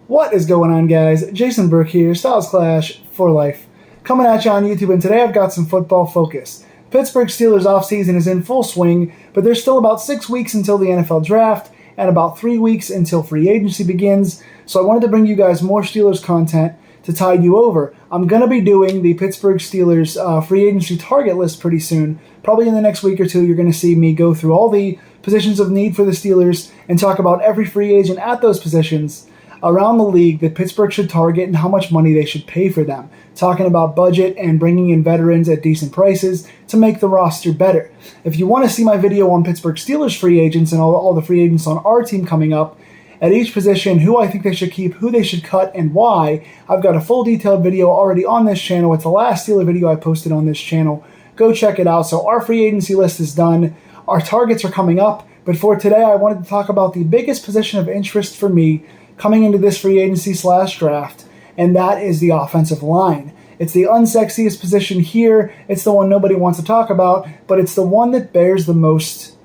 What is going on, guys? Jason Burke here, Styles Clash for life. Coming at you on YouTube, and today I've got some football focus. Pittsburgh Steelers offseason is in full swing, but there's still about 6 weeks until the NFL draft and about 3 weeks until free agency begins, so I wanted to bring you guys more Steelers content to tide you over. I'm going to be doing the Pittsburgh Steelers free agency target list pretty soon. Probably in the next week or two, you're going to see me go through all the positions of need for the Steelers and talk about every free agent at those positions around the league that Pittsburgh should target and how much money they should pay for them. Talking about budget and bringing in veterans at decent prices to make the roster better. If you want to see my video on Pittsburgh Steelers free agents and all the free agents on our team coming up, at each position, who I think they should keep, who they should cut, and why, I've got a full detailed video already on this channel. It's the last Steeler video I posted on this channel. Go check it out. So our free agency list is done. Our targets are coming up. But for today, I wanted to talk about the biggest position of interest for me coming into this free agency / draft, and that is the offensive line. It's the unsexiest position here. It's the one nobody wants to talk about, but it's the one that bears the most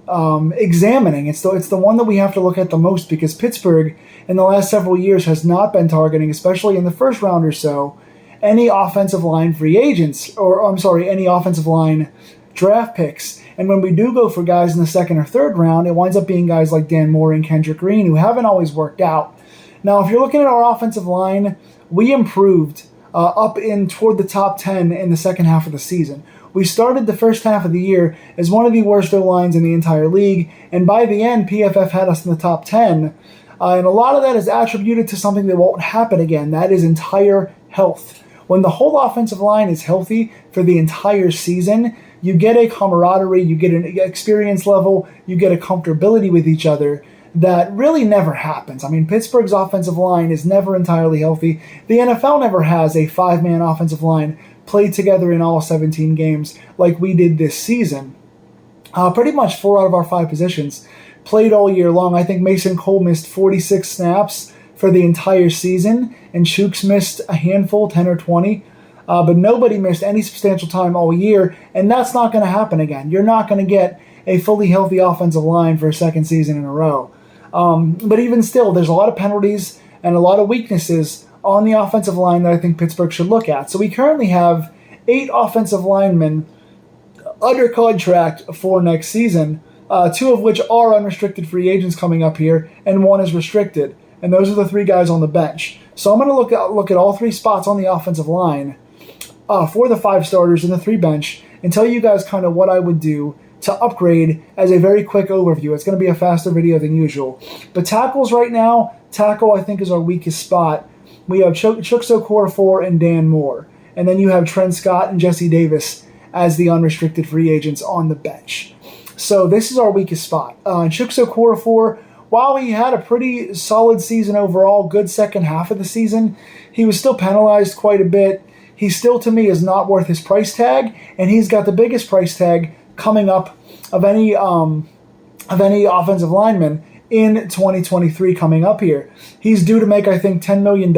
examining. It's the one that we have to look at the most because Pittsburgh in the last several years has not been targeting, especially in the first round or so, any offensive line free agents, any offensive line draft picks. And when we do go for guys in the second or third round, it winds up being guys like Dan Moore and Kendrick Green who haven't always worked out. Now, if you're looking at our offensive line, we improved up in toward the top 10 in the second half of the season. We started the first half of the year as one of the worst O-lines in the entire league, and by the end, PFF had us in the top 10. And a lot of that is attributed to something that won't happen again. That is entire health. When the whole offensive line is healthy for the entire season, you get a camaraderie, you get an experience level, you get a comfortability with each other that really never happens. I mean, Pittsburgh's offensive line is never entirely healthy. The NFL never has a 5-man offensive line played together in all 17 games like we did this season. Pretty much 4 out of our 5 positions played all year long. I think Mason Cole missed 46 snaps for the entire season, and Chooks missed a handful, 10 or 20. But nobody missed any substantial time all year, and that's not going to happen again. You're not going to get a fully healthy offensive line for a second season in a row. But even still, there's a lot of penalties and a lot of weaknesses on the offensive line that I think Pittsburgh should look at. So we currently have 8 offensive linemen under contract for next season, 2 of which are unrestricted free agents coming up here, and 1 is restricted. And those are the 3 guys on the bench. So I'm going to look at all 3 spots on the offensive line for the 5 starters and the 3 bench and tell you guys kind of what I would do to upgrade as a very quick overview. It's going to be a faster video than usual. But tackles right now, tackle I think is our weakest spot. We have Chukso Okorafor and Dan Moore. And then you have Trent Scott and Jesse Davis as the unrestricted free agents on the bench. So this is our weakest spot. Chukso Okorafor, while he had a pretty solid season overall, good second half of the season, he was still penalized quite a bit. He still, to me, is not worth his price tag, and he's got the biggest price tag coming up of any offensive lineman in 2023 coming up here. He's due to make, I think, $10 million,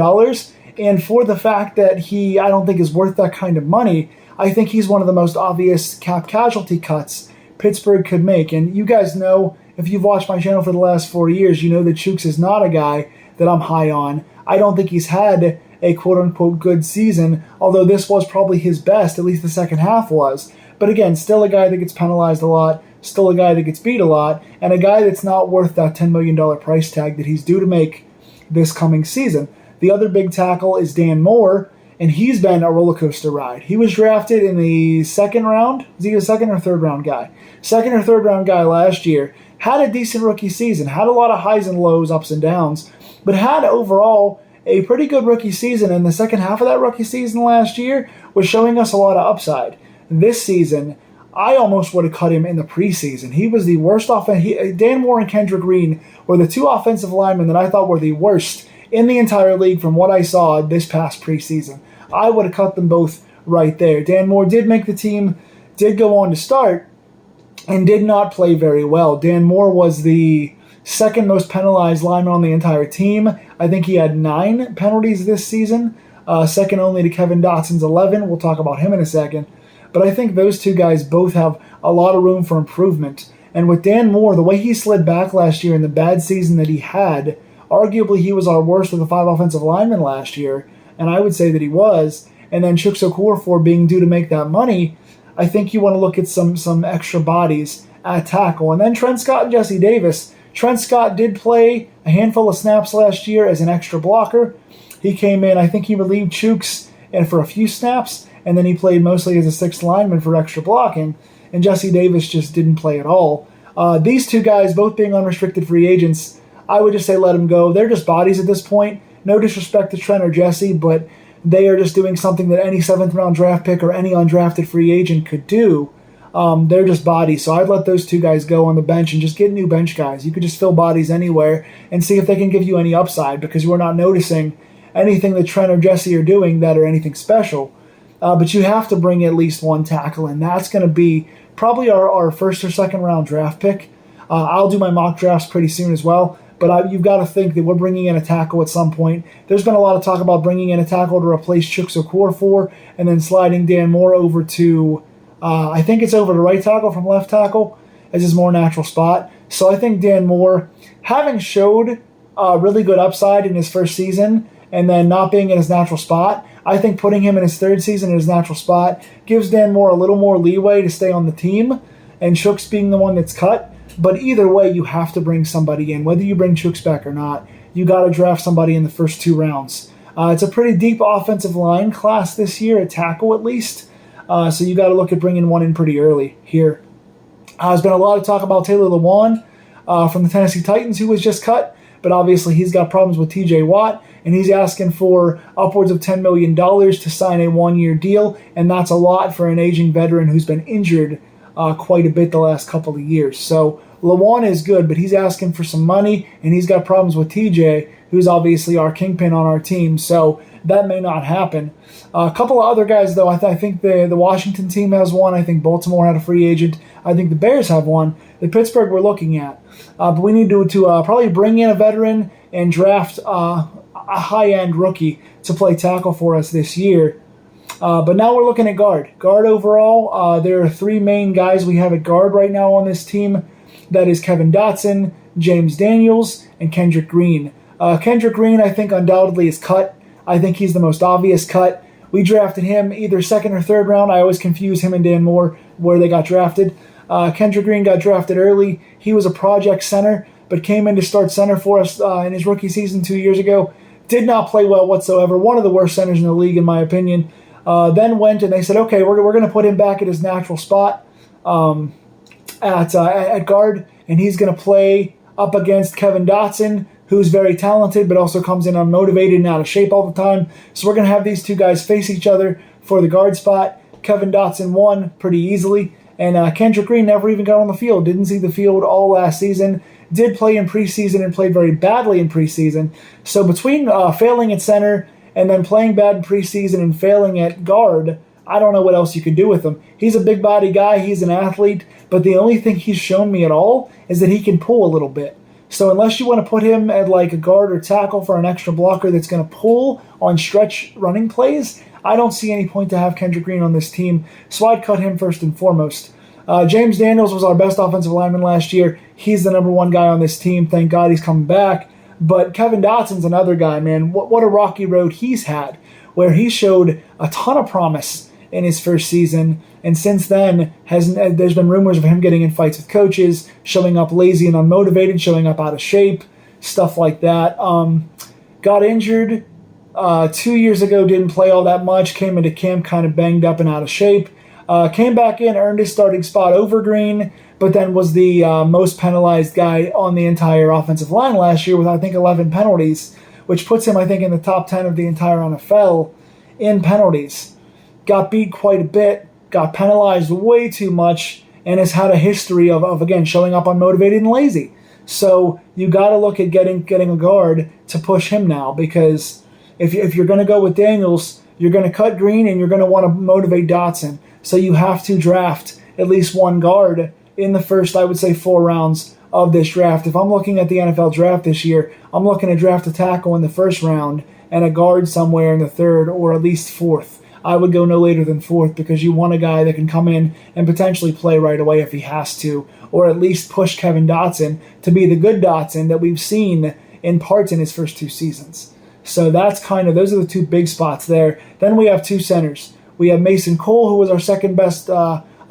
and for the fact that I don't think is worth that kind of money, I think he's one of the most obvious cap casualty cuts Pittsburgh could make. And you guys know, if you've watched my channel for the last 4 years, you know that Chooks is not a guy that I'm high on. I don't think he's had a quote-unquote good season, although this was probably his best, at least the second half was. But again, still a guy that gets penalized a lot, still a guy that gets beat a lot, and a guy that's not worth that $10 million price tag that he's due to make this coming season. The other big tackle is Dan Moore, and he's been a roller coaster ride. He was drafted in the second round. Is he a second or third round guy? Second or third round guy last year. Had a decent rookie season, had a lot of highs and lows, ups and downs, but had overall a pretty good rookie season, and the second half of that rookie season last year was showing us a lot of upside. This season, I almost would have cut him in the preseason. He was the worst Dan Moore and Kendrick Green were the 2 offensive linemen that I thought were the worst in the entire league from what I saw this past preseason. I would have cut them both right there. Dan Moore did make the team, did go on to start, and did not play very well. Dan Moore was the second most penalized lineman on the entire team. I think he had 9 penalties this season, second only to Kevin Dotson's 11. We'll talk about him in a second. But I think those 2 guys both have a lot of room for improvement. And with Dan Moore, the way he slid back last year and the bad season that he had Arguably, he was our worst of the 5 offensive linemen last year, and I would say that he was. And then Chuks Okorafor being due to make that money, I think you want to look at some extra bodies at tackle. And then Trent Scott and Jesse Davis. Trent Scott did play a handful of snaps last year as an extra blocker. He came in, I think he relieved Chuks and for a few snaps, and then he played mostly as a sixth lineman for extra blocking, and Jesse Davis just didn't play at all. These two guys, both being unrestricted free agents, I would just say let them go. They're just bodies at this point. No disrespect to Trent or Jesse, but they are just doing something that any 7th-round draft pick or any undrafted free agent could do. They're just bodies, so I'd let those two guys go on the bench and just get new bench guys. You could just fill bodies anywhere and see if they can give you any upside, because we're not noticing anything that Trent or Jesse are doing that are anything special. But you have to bring at least one tackle, and that's going to be probably our first or second round draft pick. I'll do my mock drafts pretty soon as well, but you've got to think that we're bringing in a tackle at some point. There's been a lot of talk about bringing in a tackle to replace Chuks Okorafor and then sliding Dan Moore over to, I think it's over to right tackle from left tackle as his more natural spot. So I think Dan Moore, having showed really good upside in his first season and then not being in his natural spot, I think putting him in his third season in his natural spot gives Dan Moore a little more leeway to stay on the team, and Chuks being the one that's cut. But either way, you have to bring somebody in. Whether you bring Chuks back or not, you got to draft somebody in the first 2 rounds. It's a pretty deep offensive line class this year, at tackle at least. So you got to look at bringing one in pretty early here. There's been a lot of talk about Taylor Lewan from the Tennessee Titans, who was just cut. But obviously he's got problems with T.J. Watt, and he's asking for upwards of $10 million to sign a 1-year deal, and that's a lot for an aging veteran who's been injured quite a bit the last couple of years. So Lewan is good, but he's asking for some money, and he's got problems with TJ, who's obviously our kingpin on our team, so that may not happen. A couple of other guys, though, I think the Washington team has one. I think Baltimore had a free agent. I think the Bears have one. The Pittsburgh we're looking at. But we need to probably bring in a veteran and draft a high-end rookie to play tackle for us this year. But now we're looking at guard. Guard overall, there are 3 main guys we have at guard right now on this team. That is Kevin Dotson, James Daniels, and Kendrick Green. Kendrick Green, I think, undoubtedly is cut. I think he's the most obvious cut. We drafted him either 2nd or 3rd round. I always confuse him and Dan Moore where they got drafted. Kendrick Green got drafted early. He was a project center, but came in to start center for us in his rookie season 2 years ago. Did not play well whatsoever. One of the worst centers in the league, in my opinion. Then went and they said, okay, we're going to put him back at his natural spot at guard, and he's going to play up against Kevin Dotson, who's very talented but also comes in unmotivated and out of shape all the time. So we're going to have these two guys face each other for the guard spot. Kevin Dotson won pretty easily, and Kendrick Green never even got on the field. Didn't see the field all last season. Did play in preseason and played very badly in preseason. So between failing at center and then playing bad in preseason and failing at guard, I don't know what else you could do with him. He's a big body guy. He's an athlete. But the only thing he's shown me at all is that he can pull a little bit. So unless you want to put him at like a guard or tackle for an extra blocker that's going to pull on stretch running plays, I don't see any point to have Kendrick Green on this team. So I'd cut him first and foremost. James Daniels was our best offensive lineman last year. He's the number 1 guy on this team. Thank God he's coming back. But Kevin Dotson's another guy, man. What a rocky road he's had, where he showed a ton of promise in his first season, and since then there's been rumors of him getting in fights with coaches, showing up lazy and unmotivated, showing up out of shape, stuff like that. Got injured 2 years ago, didn't play all that much, came into camp kind of banged up and out of shape. Came back in, earned his starting spot over Green, but then was the most penalized guy on the entire offensive line last year with, I think, 11 penalties, which puts him, I think, in the top 10 of the entire NFL in penalties. Got beat quite a bit, got penalized way too much, and has had a history of again, showing up unmotivated and lazy. So you got to look at getting a guard to push him now, because if you're going to go with Daniels, you're going to cut Green and you're going to want to motivate Dotson. So you have to draft at least one guard in the first, I would say, 4 rounds of this draft. If I'm looking at the NFL draft this year, I'm looking to draft a tackle in the 1st round and a guard somewhere in the 3rd or at least 4th. I would go no later than 4th, because you want a guy that can come in and potentially play right away if he has to, or at least push Kevin Dotson to be the good Dotson that we've seen in parts in his first 2 seasons. So those are the 2 big spots there. Then we have 2 centers. We have Mason Cole, who was our second best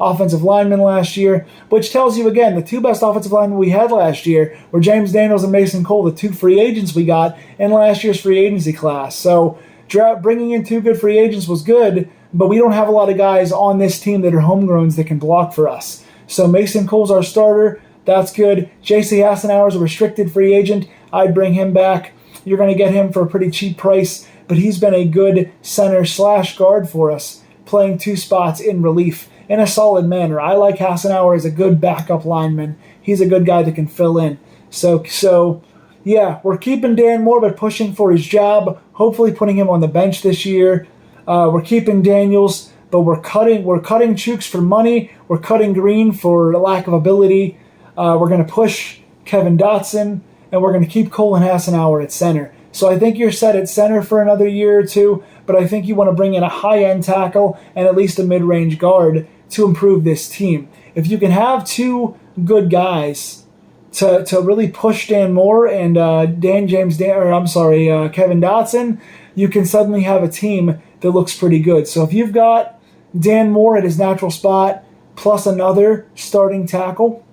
offensive lineman last year, which tells you again, the 2 best offensive linemen we had last year were James Daniels and Mason Cole, the 2 free agents we got in last year's free agency class. So bringing in 2 good free agents was good, but we don't have a lot of guys on this team that are homegrowns that can block for us. So Mason Cole's our starter. That's good. J.C. Hassenauer is a restricted free agent. I'd bring him back. You're going to get him for a pretty cheap price, but he's been a good center/guard for us, playing 2 spots in relief in a solid manner. I like Hassenauer as a good backup lineman. He's a good guy that can fill in. So yeah, we're keeping Dan Moore, but pushing for his job, hopefully putting him on the bench this year. We're keeping Daniels, but we're cutting Chooks for money. We're cutting Green for lack of ability. We're going to push Kevin Dotson, and we're going to keep Cole and Hassenauer at center. So I think you're set at center for another year or 2, but I think you want to bring in a high-end tackle and at least a mid-range guard to improve this team. If you can have 2 good guys to really push Dan Moore and Kevin Dotson, you can suddenly have a team that looks pretty good. So if you've got Dan Moore at his natural spot plus another starting tackle,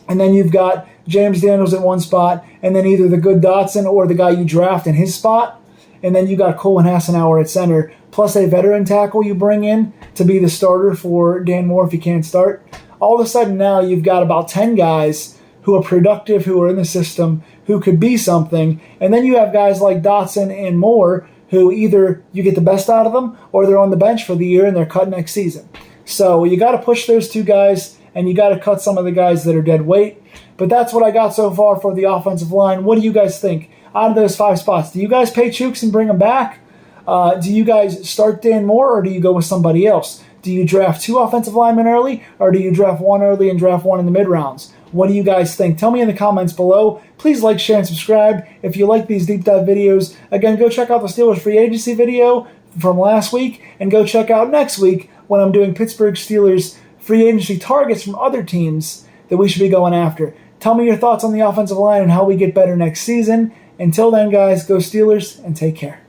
and then you've got James Daniels at one spot, and then either the good Dotson or the guy you draft in his spot, and then you got Cole and Hassenauer at center, plus a veteran tackle you bring in to be the starter for Dan Moore if he can't start. All of a sudden now you've got about 10 guys who are productive, who are in the system, who could be something, and then you have guys like Dotson and Moore who either you get the best out of them or they're on the bench for the year and they're cut next season. So you got to push those 2 guys, and you got to cut some of the guys that are dead weight. But that's what I got so far for the offensive line. What do you guys think? Out of those 5 spots, do you guys pay Chooks and bring him back? Do you guys start Dan Moore, or do you go with somebody else? Do you draft 2 offensive linemen early, or do you draft 1 early and draft 1 in the mid-rounds? What do you guys think? Tell me in the comments below. Please like, share, and subscribe if you like these deep dive videos. Again, go check out the Steelers free agency video from last week, and go check out next week when I'm doing Pittsburgh Steelers free agency targets from other teams that we should be going after. Tell me your thoughts on the offensive line and how we get better next season. Until then, guys, go Steelers and take care.